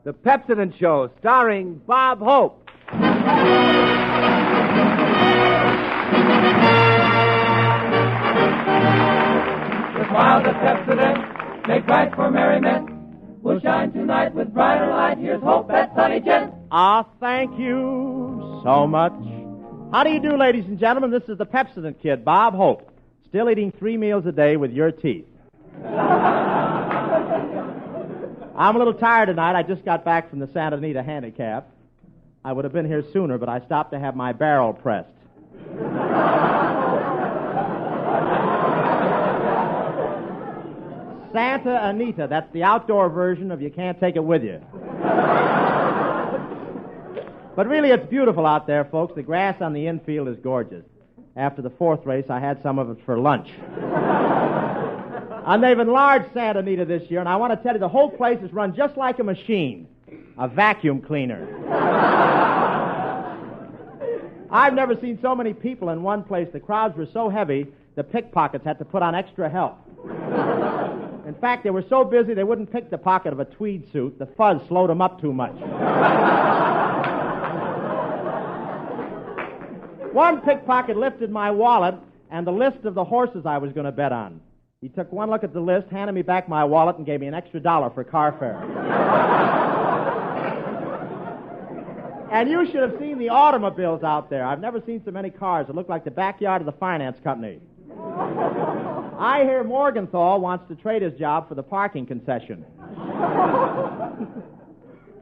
The Pepsodent Show, starring Bob Hope. The smiles of Pepsodent make bright for merriment. We'll shine tonight with brighter light. Here's hope, that sunny gent. Thank you so much. How do you do, ladies and gentlemen? This is the Pepsodent Kid, Bob Hope. Still eating 3 meals a day with your teeth. I'm a little tired tonight. I just got back from the Santa Anita handicap. I would have been here sooner, but I stopped to have my barrel pressed. Santa Anita, that's the outdoor version of You Can't Take It With You. But really, it's beautiful out there, folks. The grass on the infield is gorgeous. After the 4th race, I had some of it for lunch. And they've enlarged Santa Anita this year, and I want to tell you, the whole place is run just like a machine, a vacuum cleaner. I've never seen so many people in one place. The crowds were so heavy, the pickpockets had to put on extra help. In fact, they were so busy they wouldn't pick the pocket of a tweed suit. The fuzz slowed them up too much. One pickpocket lifted my wallet and the list of the horses I was going to bet on. He took one look at the list, handed me back my wallet, and gave me an extra $1 for car fare. And you should have seen the automobiles out there. I've never seen so many cars. It looked like the backyard of the finance company. I hear Morgenthau wants to trade his job for the parking concession.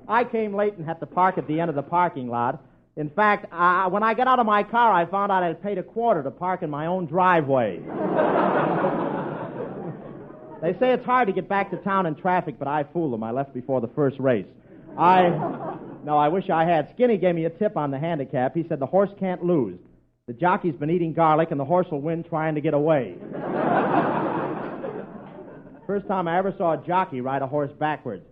I came late and had to park at the end of the parking lot. In fact, when I got out of my car, I found out I had paid $0.25 to park in my own driveway. They say it's hard to get back to town in traffic, but I fooled them. I left before the first race. No, I wish I had. Skinny gave me a tip on the handicap. He said the horse can't lose. The jockey's been eating garlic, and the horse will win trying to get away. First time I ever saw a jockey ride a horse backwards.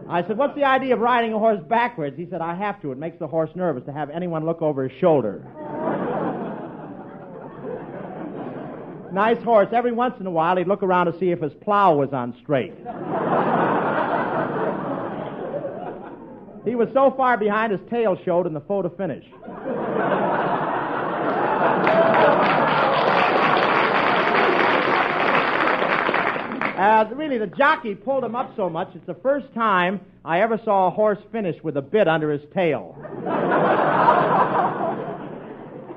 I said, what's the idea of riding a horse backwards? He said, I have to. It makes the horse nervous to have anyone look over his shoulder. Nice horse. Every once in a while, he'd look around to see if his plow was on straight. He was so far behind, his tail showed in the photo finish. Really, the jockey pulled him up so much, it's the first time I ever saw a horse finish with a bit under his tail.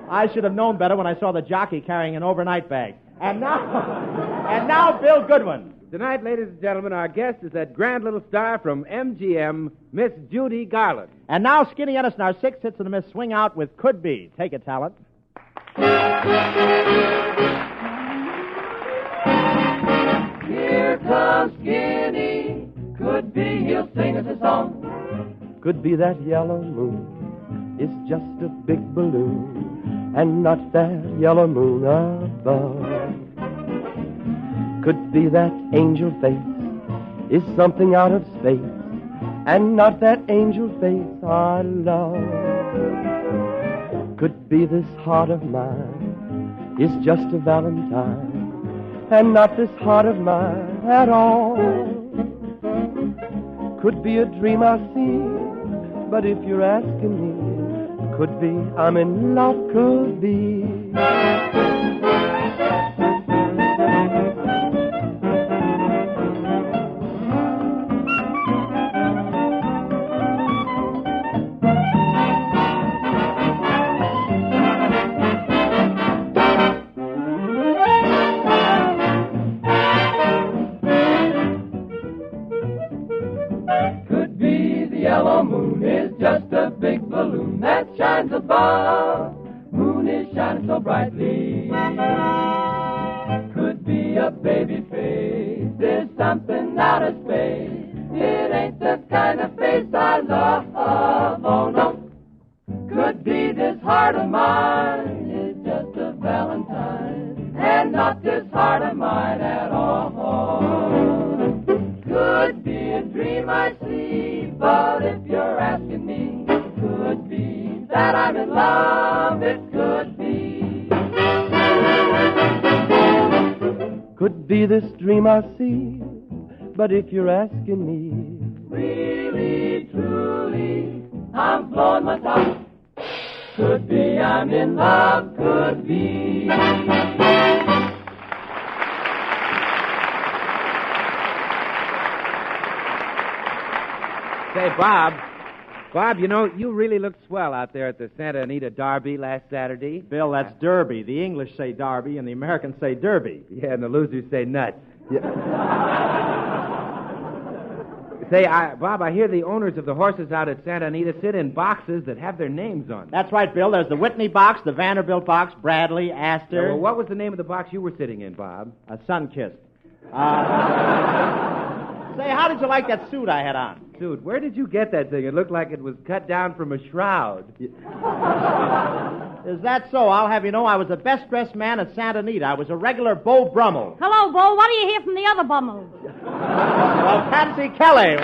I should have known better when I saw the jockey carrying an overnight bag. And now, Bill Goodwin. Tonight, ladies and gentlemen, our guest is that grand little star from MGM, Miss Judy Garland. And now, Skinny Ennis, our 6 hits in the miss, swing out with Could Be. Take it, talent. Here comes Skinny. Could be he'll sing us a song. Could be that yellow moon is just a big balloon, and not that yellow moon above. Could be that angel face is something out of space, and not that angel face I love. Could be this heart of mine is just a valentine, and not this heart of mine at all. Could be a dream I see, but if you're asking me, could be I'm in love, could be. Could be the yellow moon is just a big balloon that shines above. Moon is shining so brightly. Could be a baby face. There's something out of space. It ain't the kind of face I love. Oh no. Could be this heart of mine is just a valentine, and not this heart of mine at all. Could be a dream I see, but if you're asking me, could be that I'm in love, it could be. Could be this dream I see, but if you're asking me, Really, truly, I'm blowing my top. Could be I'm in love, could be. Say, Bob, you know, you really looked swell out there at the Santa Anita Derby last Saturday. Bill, that's Derby. The English say Derby, and the Americans say Derby. Yeah, and the losers say nuts. Say, Bob, I hear the owners of the horses out at Santa Anita sit in boxes that have their names on them. That's right, Bill. There's the Whitney box, the Vanderbilt box, Bradley, Astor. Yeah, well, what was the name of the box you were sitting in, Bob? Sunkissed. Say, how did you like that suit I had on? Dude, where did you get that thing? It looked like it was cut down from a shroud. Is that so? I'll have you know I was the best-dressed man at Santa Anita. I was a regular Beau Brummel. Hello, Bo. What do you hear from the other bummels? Well, Patsy Kelly.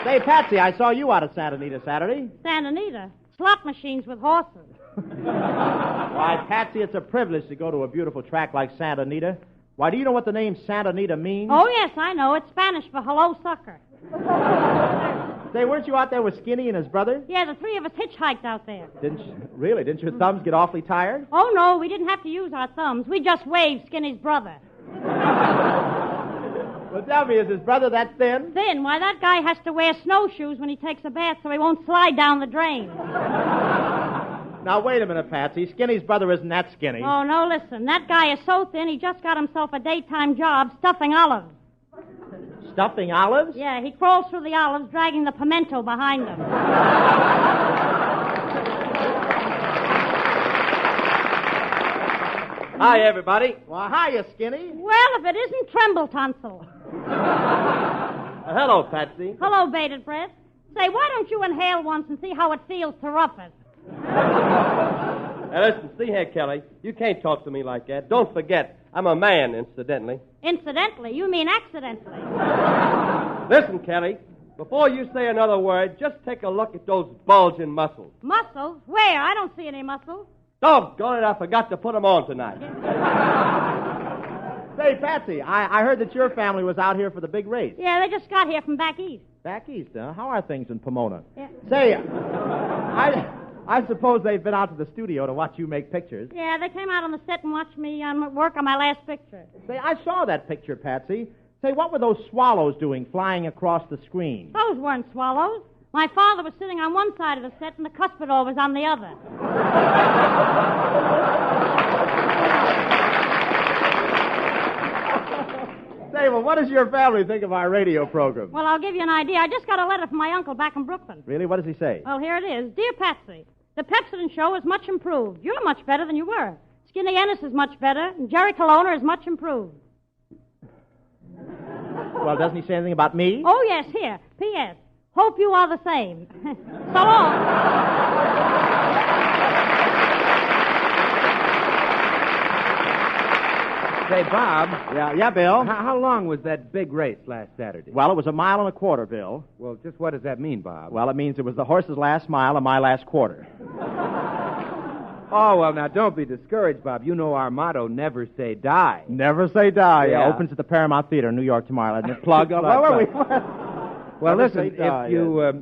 Say, Patsy, I saw you out at Santa Anita Saturday. Santa Anita. Slot machines with horses. Why, Patsy, it's a privilege to go to a beautiful track like Santa Anita. Why, do you know what the name Santa Anita means? Oh, yes, I know. It's Spanish for hello, sucker. Say, weren't you out there with Skinny and his brother? Yeah, the three of us hitchhiked out there. Really? Didn't your thumbs get awfully tired? Oh, no, we didn't have to use our thumbs. We just waved Skinny's brother. Well, tell me, is his brother that thin? Thin? Why, that guy has to wear snowshoes when he takes a bath so he won't slide down the drain. Now, wait a minute, Patsy. Skinny's brother isn't that skinny. Oh, no, listen. That guy is so thin, he just got himself a daytime job stuffing olives. Stuffing olives? Yeah, he crawls through the olives, dragging the pimento behind him. Hi, everybody. Well, hiya, Skinny. Well, if it isn't Tremble Tonsil. Hello, Patsy. Hello, bated breath. Say, why don't you inhale once and see how it feels to rough it? Now, listen, see here, Kelly. You can't talk to me like that. Don't forget, I'm a man, incidentally. Incidentally? You mean accidentally. Listen, Kelly, before you say another word, just take a look at those bulging muscles. Muscles? Where? I don't see any muscles. Doggone it, I forgot to put them on tonight. Say, Patsy, I heard that your family was out here for the big race. Yeah, they just got here from back east. Back east, huh? How are things in Pomona? Yeah. Say, I suppose they've been out to the studio to watch you make pictures. Yeah, they came out on the set and watched me work on my last picture. Say, I saw that picture, Patsy. Say, what were those swallows doing flying across the screen? Those weren't swallows. My father was sitting on one side of the set and the cuspidor was on the other. Say, well, what does your family think of our radio program? Well, I'll give you an idea. I just got a letter from my uncle back in Brooklyn. Really? What does he say? Well, here it is. Dear Patsy, the Pepsodent show is much improved. You're much better than you were. Skinny Ennis is much better, and Jerry Colonna is much improved. Well, doesn't he say anything about me? Oh, yes, here. P.S. Hope you are the same. So long. Say, Bob. Yeah, Bill? How long was that big race last Saturday? Well, it was 1.25 miles, Bill. Well, just what does that mean, Bob? Well, it means it was the horse's last mile and my last quarter. Oh, well, now, don't be discouraged, Bob. You know our motto, never say die. Never say die. Yeah. Opens at the Paramount Theater in New York tomorrow. Isn't it? Plug. Where were we? Well, Never listen, say die,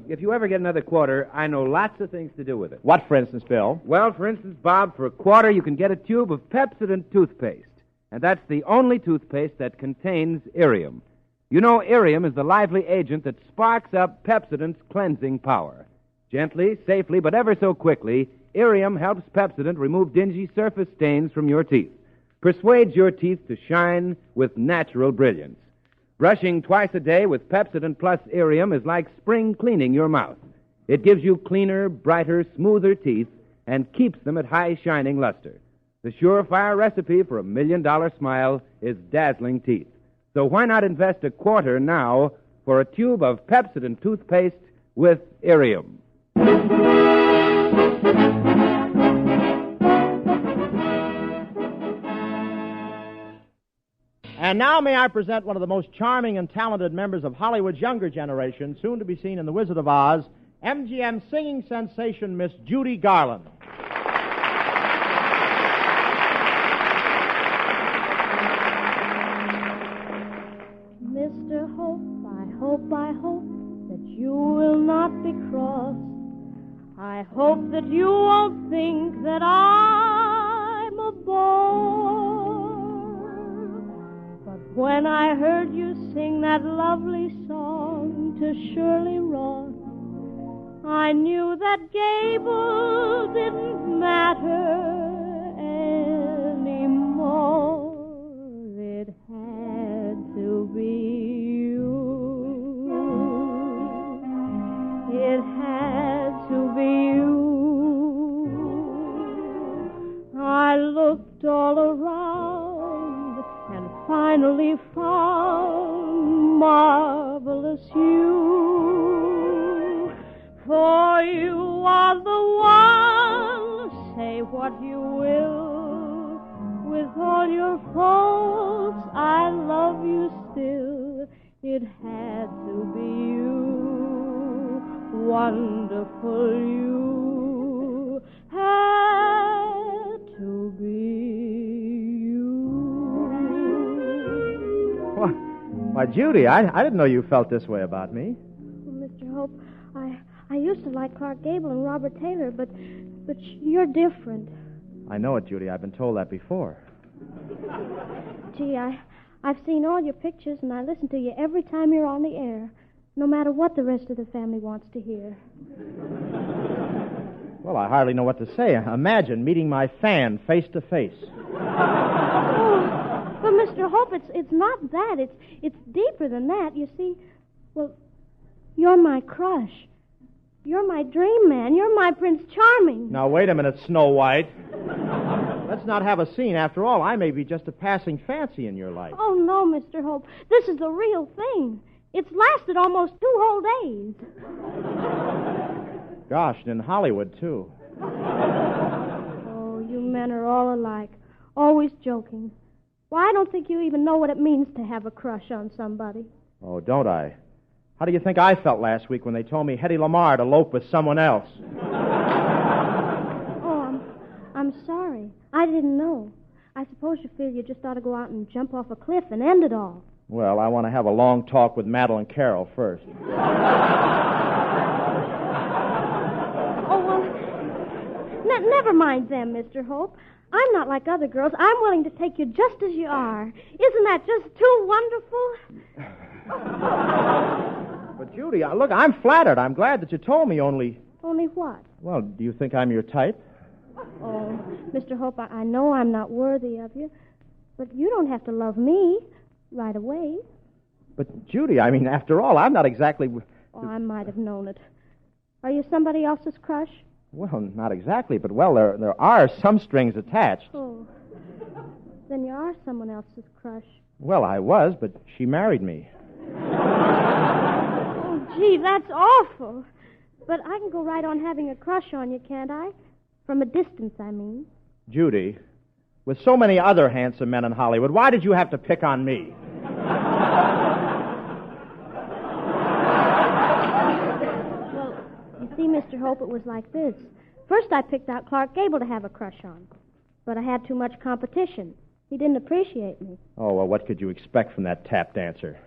if you ever get another quarter, I know lots of things to do with it. What, for instance, Bill? Well, for instance, Bob, for a quarter, you can get a tube of Pepsodent toothpaste. And that's the only toothpaste that contains irium. You know, irium is the lively agent that sparks up Pepsodent's cleansing power. Gently, safely, but ever so quickly, irium helps Pepsodent remove dingy surface stains from your teeth. Persuades your teeth to shine with natural brilliance. Brushing twice a day with Pepsodent Plus irium is like spring cleaning your mouth. It gives you cleaner, brighter, smoother teeth and keeps them at high shining luster. The surefire recipe for $1 million smile is dazzling teeth. So why not invest a quarter now for a tube of Pepsodent toothpaste with irium? And now may I present one of the most charming and talented members of Hollywood's younger generation, soon to be seen in The Wizard of Oz, MGM singing sensation Miss Judy Garland. hope that you will not be crossed. I hope that you won't think that I'm a bore. But when I heard you sing that lovely song to Shirley Ross, I knew that Gable didn't matter anymore. It had to be you. It had to be you. I looked all around and finally found marvelous you. For you are the one, say what you will. With all your faults, I love you still. It had to be you, wonderful you. Had to be you. Why, Judy, I didn't know you felt this way about me. Well, Mr. Hope, I used to like Clark Gable and Robert Taylor, but you're different. I know it, Judy. I've been told that before. Gee, I've seen all your pictures, and I listen to you every time you're on the air, no matter what the rest of the family wants to hear. Well, I hardly know what to say. Imagine meeting my fan face to face. Oh, but Mr. Hope, it's not that. It's deeper than that. You see, well, you're my crush. You're my dream man. You're my Prince Charming. Now, wait a minute, Snow White. Let's not have a scene. After all, I may be just a passing fancy in your life. Oh, no, Mr. Hope. This is the real thing. It's lasted almost 2 whole days. Gosh, and in Hollywood, too. Oh, you men are all alike. Always joking. Why, I don't think you even know what it means to have a crush on somebody. Oh, don't I? How do you think I felt last week when they told me Hedy Lamarr eloped with someone else? Oh, I'm sorry. I didn't know. I suppose you feel you just ought to go out and jump off a cliff and end it all. Well, I want to have a long talk with Madeline Carroll first. Oh, well, never mind them, Mr. Hope. I'm not like other girls. I'm willing to take you just as you are. Isn't that just too wonderful? But, Judy, look, I'm flattered. I'm glad that you told me only... Only what? Well, do you think I'm your type? Oh, Mr. Hope, I know I'm not worthy of you, but you don't have to love me right away. But, Judy, I mean, after all, I'm not exactly... Oh, I might have known it. Are you somebody else's crush? Well, not exactly, but, well, there are some strings attached. Oh, then you are someone else's crush. Well, I was, but she married me. Oh, gee, that's awful. But I can go right on having a crush on you, can't I? From a distance, I mean. Judy, with so many other handsome men in Hollywood, why did you have to pick on me? Well, you see, Mr. Hope, it was like this. First, I picked out Clark Gable to have a crush on, but I had too much competition. He didn't appreciate me. Oh, well, what could you expect from that tap dancer?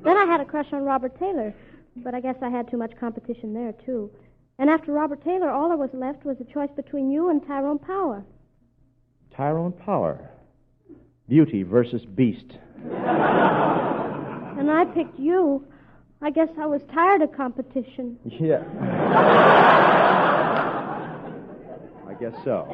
Then I had a crush on Robert Taylor, but I guess I had too much competition there, too. And after Robert Taylor, all that was left was a choice between you and Tyrone Power. Tyrone Power. Beauty versus Beast. And I picked you. I guess I was tired of competition. Yeah. I guess so.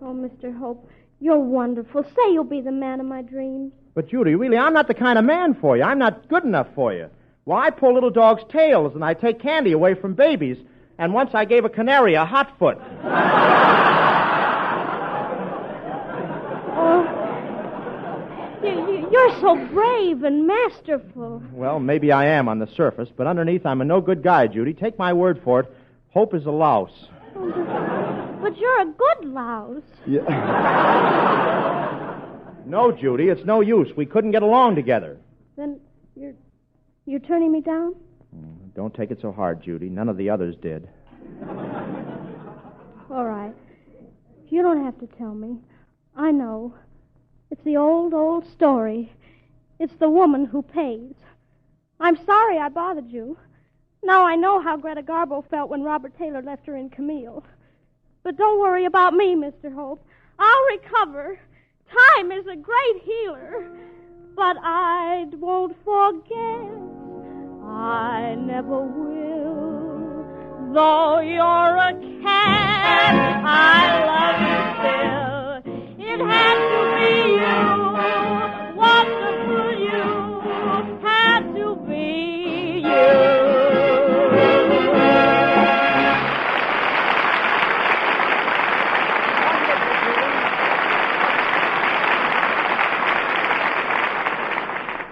Oh, Mr. Hope, you're wonderful. Say you'll be the man of my dreams. But, Judy, really, I'm not the kind of man for you. I'm not good enough for you. Well, I pull little dogs' tails, and I take candy away from babies. And once I gave a canary a hot foot. Oh, you're so brave and masterful. Well, maybe I am on the surface, but underneath I'm a no-good guy, Judy. Take my word for it. Hope is a louse. Oh, but you're a good louse. Yeah. No, Judy, it's no use. We couldn't get along together. Then you're turning me down? Don't take it so hard, Judy. None of the others did. All right. You don't have to tell me. I know. It's the old, old story. It's the woman who pays. I'm sorry I bothered you. Now I know how Greta Garbo felt when Robert Taylor left her in Camille. But don't worry about me, Mr. Hope. I'll recover. Time is a great healer. But I won't forget. I never will. Though you're a cat, I love you still. It had to be you. Wonderful you. Had to be you.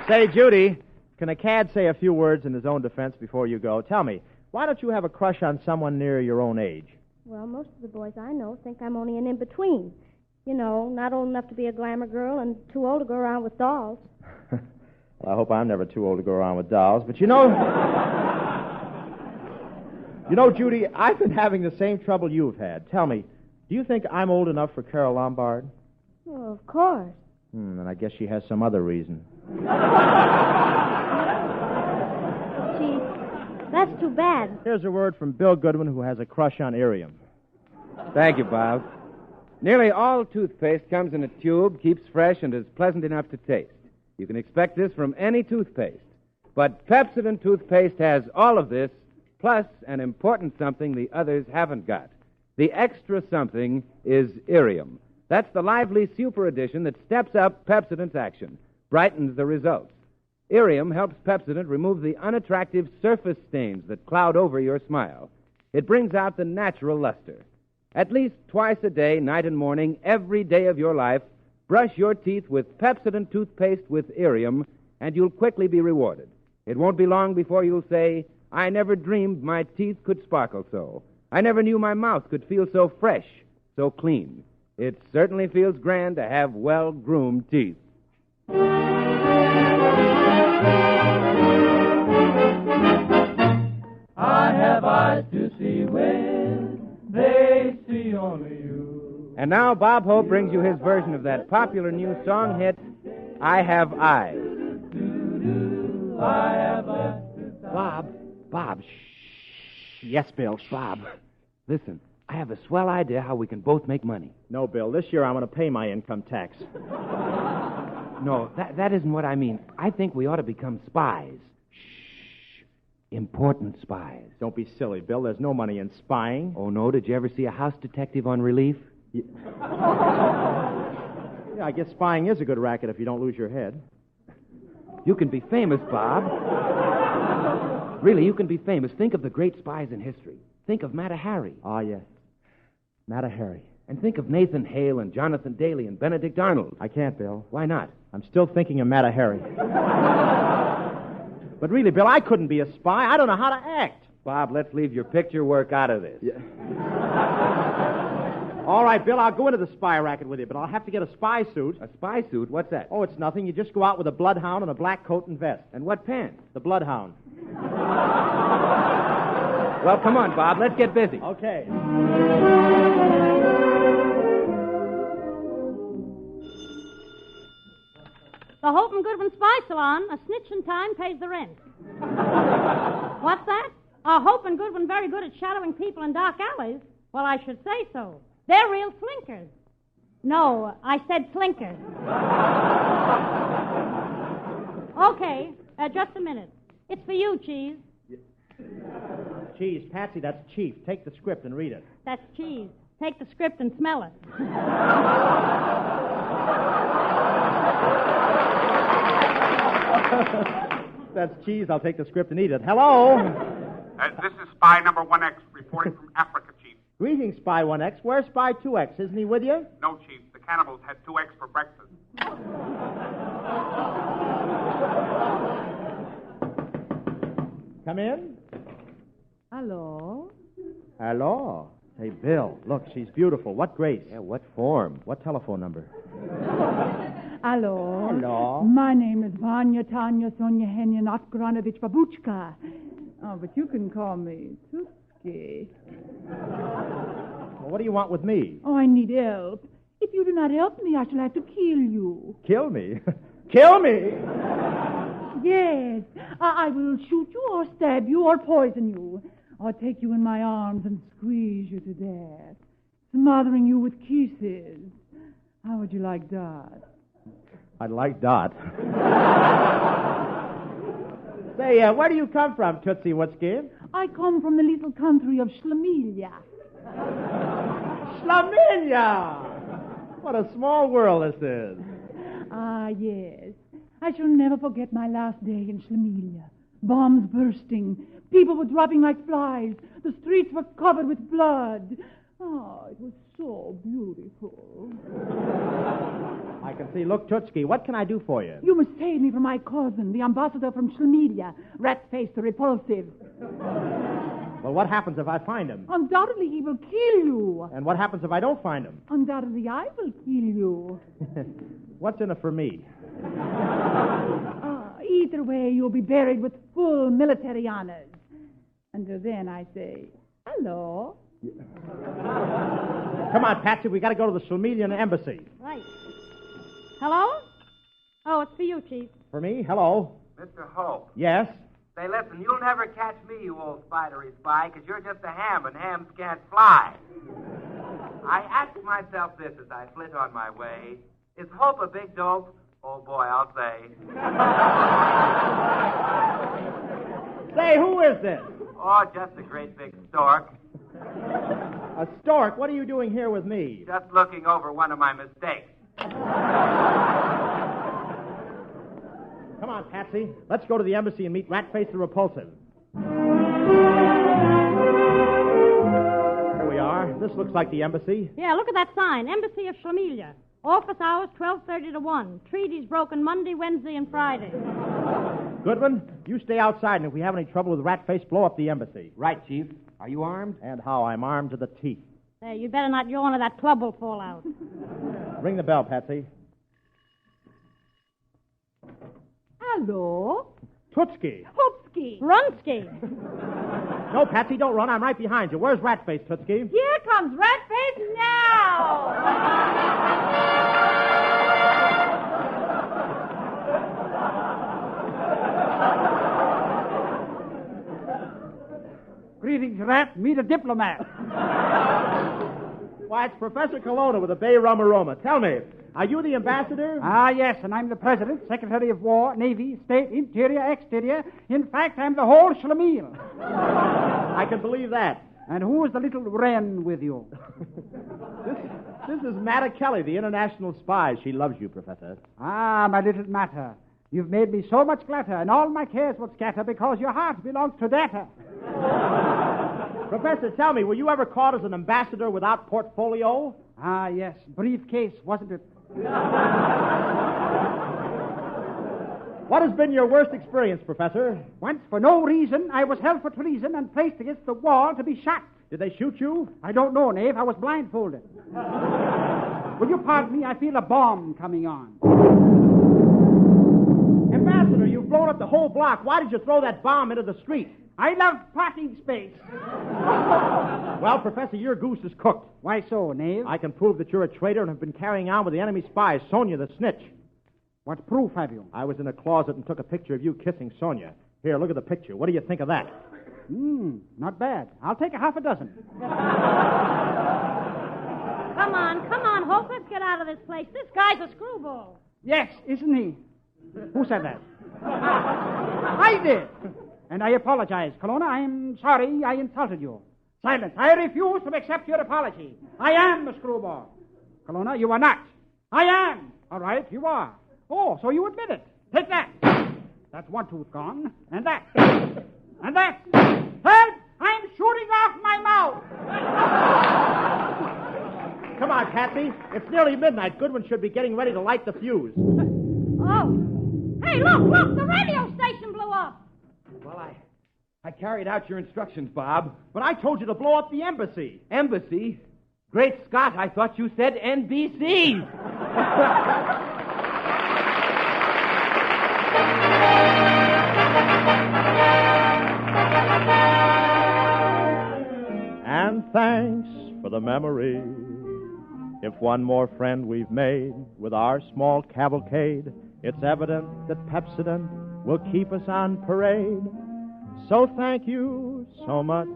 Say, Judy, can a cad say a few words in his own defense before you go? Tell me, why don't you have a crush on someone near your own age? Well, most of the boys I know think I'm only an in-between. You know, not old enough to be a glamour girl and too old to go around with dolls. Well, I hope I'm never too old to go around with dolls. But you know, Judy, I've been having the same trouble you've had. Tell me, do you think I'm old enough for Carol Lombard? Well, of course. And I guess she has some other reason. Gee, that's too bad. Here's a word from Bill Goodwin, who has a crush on Irium. Thank you, Bob. Nearly all toothpaste comes in a tube, keeps fresh, and is pleasant enough to taste. You can expect this from any toothpaste. But Pepsodent toothpaste has all of this, plus an important something the others haven't got. The extra something is Irium. That's the lively super addition that steps up Pepsodent's action, brightens the results. Irium helps Pepsodent remove the unattractive surface stains that cloud over your smile. It brings out the natural luster. At least twice a day, night and morning, every day of your life, brush your teeth with Pepsodent toothpaste with Irium, and you'll quickly be rewarded. It won't be long before you'll say, I never dreamed my teeth could sparkle so. I never knew my mouth could feel so fresh, so clean. It certainly feels grand to have well-groomed teeth. I have eyes to see with, they see only you. And now Bob Hope brings you his version of that popular new song hit, I Have Eyes. I have eyes to Bob, shh. Yes, Bill. Bob, listen, I have a swell idea how we can both make money. No, Bill, this year I'm going to pay my income tax. No, that isn't what I mean. I think we ought to become spies. Shh. Important spies. Don't be silly, Bill. There's no money in spying. Oh, no? Did you ever see a house detective on relief? Yeah, I guess spying is a good racket if you don't lose your head. You can be famous, Bob. Really, you can be famous. Think of the great spies in history. Think of Mata Hari. Ah, yes. Mata Hari. And think of Nathan Hale and Jonathan Daly and Benedict Arnold. I can't, Bill. Why not? I'm still thinking of Mata Hari. But really, Bill, I couldn't be a spy. I don't know how to act. Bob, let's leave your picture work out of this. Yeah. All right, Bill, I'll go into the spy racket with you, but I'll have to get a spy suit. A spy suit? What's that? Oh, it's nothing. You just go out with a bloodhound and a black coat and vest. And what pants? The bloodhound. Well, come on, Bob. Let's get busy. Okay. The Hope and Goodwin Spy Salon, a snitch in time pays the rent. What's that? Hope and Goodwin very good at shadowing people in dark alleys? Well, I should say so. They're real slinkers. No, I said slinkers. Okay, just a minute. It's for you, Cheese. Cheese, Patsy, that's Chief. Take the script and read it. That's Cheese. Take the script and smell it. That's Cheese. I'll take the script and eat it. Hello? This is Spy Number 1X reporting from Africa, Chief. Greetings, Spy 1X. Where's Spy 2X? Isn't he with you? No, Chief. The cannibals had 2X for breakfast. Come in. Hello? Hello. Hey, Bill, look, she's beautiful. What grace? Yeah, what form? What telephone number? Hello. Hello. My name is Vanya Tanya Sonia Henya Notgranovich Babuchka. Oh, but you can call me Tuski. Well, what do you want with me? Oh, I need help. If you do not help me, I shall have to kill you. Kill me? Kill me? Yes. I will shoot you or stab you or poison you. Or take you in my arms and squeeze you to death, smothering you with kisses. How would you like that? I'd like Dot. Say, where do you come from, Tootsie Woodskin? I come from the little country of Schlemilia. Schlemilia! What a small world this is. Ah, yes. I shall never forget my last day in Schlemilia. Bombs bursting. People were dropping like flies. The streets were covered with blood. Oh, it was so beautiful. I can see. Look, Tootski, what can I do for you? You must save me from my cousin, the ambassador from Schlemilia, rat-faced repulsive. Well, what happens if I find him? Undoubtedly, he will kill you. And what happens if I don't find him? Undoubtedly, I will kill you. What's in it for me? Either way, you'll be buried with full military honors. Until then, I say, hello. Come on, Patsy, we got to go to the Schlemielian embassy. Right. Hello? Oh, it's for you, Chief. For me? Hello. Mr. Hope. Yes? Say, listen, you'll never catch me, you old spidery spy, because you're just a ham, and hams can't fly. I ask myself this as I flit on my way. Is Hope a big dope? Oh, boy, I'll say. Say, who is this? Oh, just a great big stork. A stork? What are you doing here with me? Just looking over one of my mistakes. Come on, Patsy. Let's go to the embassy and meet Ratface the Repulsive. Here we are. This looks like the embassy. Yeah, look at that sign. Embassy of Schlemilia. Office hours 12:30 to 1. Treaties broken Monday, Wednesday, and Friday. Goodwin, you stay outside, and if we have any trouble with Ratface, blow up the embassy. Right, Chief. Are you armed? And how? I'm armed to the teeth. Hey, you'd better not yawn or that club will fall out. Ring the bell, Patsy. Hello. Tootski. Hoopski. Runsky. No, Patsy, don't run. I'm right behind you. Where's Ratface, Tootski? Here comes Ratface now. Greetings, Rat. Meet a diplomat. Why, it's Professor Colonna with the Bay Rum Aroma. Tell me, are you the ambassador? Ah, yes, and I'm the President, Secretary of War, Navy, State, Interior, Exterior. In fact, I'm the whole Schlemiel. I can believe that. And who is the little wren with you? This is Matta Kelly, the international spy. She loves you, Professor. Ah, my little Matta. You've made me so much glatter, and all my cares will scatter because your heart belongs to data. Professor, tell me, were you ever caught as an ambassador without portfolio? Ah, yes. Briefcase, wasn't it? What has been your worst experience, Professor? Once, for no reason, I was held for treason and placed against the wall to be shot. Did they shoot you? I don't know, Knave. I was blindfolded. Will you pardon me? I feel a bomb coming on. Ambassador, you've blown up the whole block. Why did you throw that bomb into the street? I love parking space. Well, Professor, your goose is cooked. Why so, Knave? I can prove that you're a traitor and have been carrying on with the enemy spies, Sonia the snitch. What proof have you? I was in a closet and took a picture of you kissing Sonia. Here, look at the picture. What do you think of that? Not bad. I'll take a half a dozen. Come on, Hope. Let's get out of this place. This guy's a screwball. Yes, isn't he? Who said that? I did. And I apologize, Colonna. I'm sorry I insulted you. Silence. I refuse to accept your apology. I am the screwball. Colonna, you are not. I am. All right, you are. Oh, so you admit it. Take that. That's one tooth gone. And that. And that. Help! I'm shooting off my mouth. Come on, Patsy. It's nearly midnight. Goodwin should be getting ready to light the fuse. Oh. Hey, look, the radio station blew up. Well, I carried out your instructions, Bob. But I told you to blow up the embassy. Embassy? Great Scott, I thought you said NBC. And thanks for the memory If one more friend we've made with our small cavalcade, it's evident that Pepsodent will keep us on parade. So thank you so much.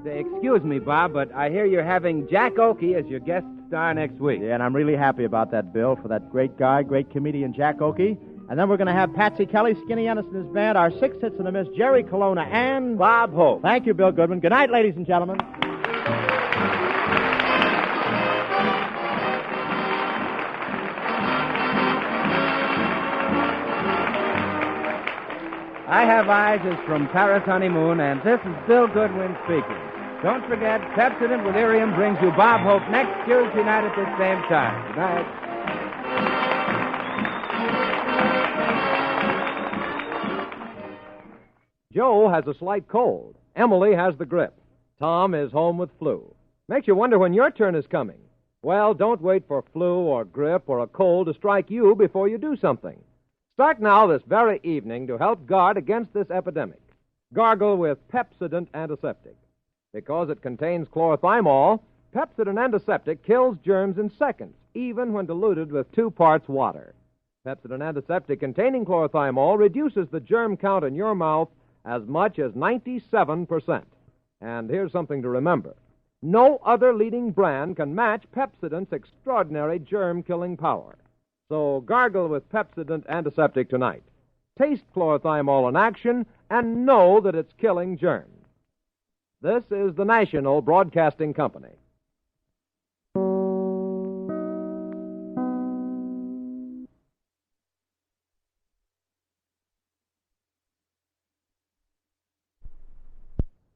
Excuse me, Bob, but I hear you're having Jack Oakey as your guest star next week. Yeah, and I'm really happy about that, Bill, for that great guy, great comedian Jack Oakey. And then we're going to have Patsy Kelly, Skinny Ennis and his band, our six hits in the Miss, Jerry Colonna, and Bob Hope. Thank you, Bill Goodman. Good night, ladies and gentlemen. I Have Eyes is from Paris Honeymoon, and this is Bill Goodwin speaking. Don't forget, Pepsodent with Irium brings you Bob Hope next Tuesday night at this same time. Good night. Joe has a slight cold. Emily has the grip. Tom is home with flu. Makes you wonder when your turn is coming. Well, don't wait for flu or grip or a cold to strike you before you do something. Start now this very evening to help guard against this epidemic. Gargle with Pepsodent Antiseptic. Because it contains chlorothymol, Pepsodent Antiseptic kills germs in seconds, even when diluted with 2 parts water. Pepsodent Antiseptic containing chlorothymol reduces the germ count in your mouth as much as 97%. And here's something to remember. No other leading brand can match Pepsodent's extraordinary germ-killing power. So gargle with Pepsodent Antiseptic tonight. Taste chlorothymol in action and know that it's killing germs. This is the National Broadcasting Company.